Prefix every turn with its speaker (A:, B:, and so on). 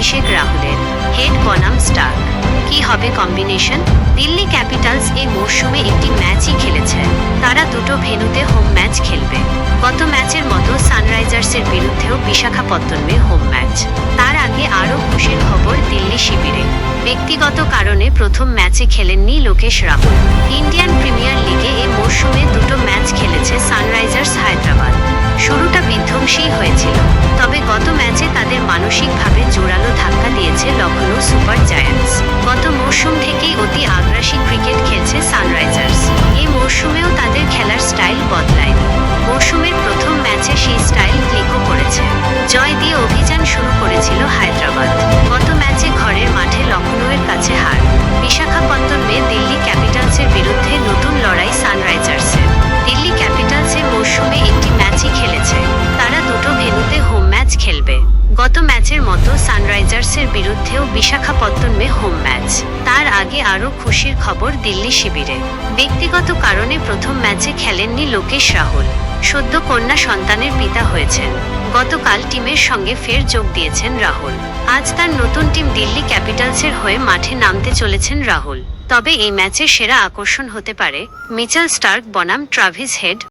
A: অভিষেক রাহুলের। হেড বনাম স্টার্ক, কি হবে কম্বিনেশন? দিল্লি ক্যাপিটালস এই মরশুমে একটি ম্যাচই খেলেছে। তারা দুটো ভেন্যুতে হোম ম্যাচ খেলবে। গত ম্যাচের মতো সানরাইজার্সের বিরুদ্ধেও বিশাখাপত্তনমে হোম ম্যাচ। তার আগে আরও খুশির খবর দিল্লি শিবিরে। ব্যক্তিগত কারণে প্রথম ম্যাচে খেলেননি লোকেশ রাহুল। ইন্ডিয়ান প্রিমিয়ার লিগে এই মরশুমে দুটো ম্যাচ খেলেছে সানরাইজার্স হায়দ্রাবাদ। শুরুটা বিধ্বংসী হয়েছিল, তবে গত ম্যাচে তাদের মানসিকভাবে জোরালো ধাক্কা দিয়েছে লখনৌ সুপার জায়ান্টস। গত মরশুম থেকেই অতি আগ্রাসী ক্রিকেট খেলছে সানরাইজার্স। এই মরশুমেও তাদের খেলার স্টাইল বদলায়নি। মরশুমের প্রথম ম্যাচে সেই স্টাইল ক্লিকও করেছে। জয় দিয়ে অভিযান শুরু করেছিল হায়দ্রাবাদ। গত ম্যাচে ঘরের মাঠে লখনৌয়ের কাছে হার। বিশাখাপত্তনমে দিল্লি ক্যাপিটালসের বিরুদ্ধে নতুন লড়াই সানরাইজার্সের। দিল্লি ক্যাপিটালসের মরশুমে একটি ম্যাচই খেলেছে। তারা দুটো ভেন্যুতে হোম ম্যাচ খেলবে। গত ম্যাচের মতো সানরাইজার্সের বিরুদ্ধেও বিশাখাপত্তনমে হোম ম্যাচ। তার আগে আরও খুশির খবর দিল্লি শিবিরে। ব্যক্তিগত কারণে প্রথম ম্যাচে খেলেননি লোকেশ রাহুল। সদ্য কন্যা সন্তানের পিতা হয়েছেন। গতকাল টিমের সঙ্গে ফের যোগ দিয়েছেন রাহুল। আজ তার নতুন টিম দিল্লি ক্যাপিটালসের হয়ে মাঠে নামতে চলেছেন রাহুল। তবে এই ম্যাচের সেরা আকর্ষণ হতে পারে মিচেল স্টার্ক বনাম ট্রাভিস হেড।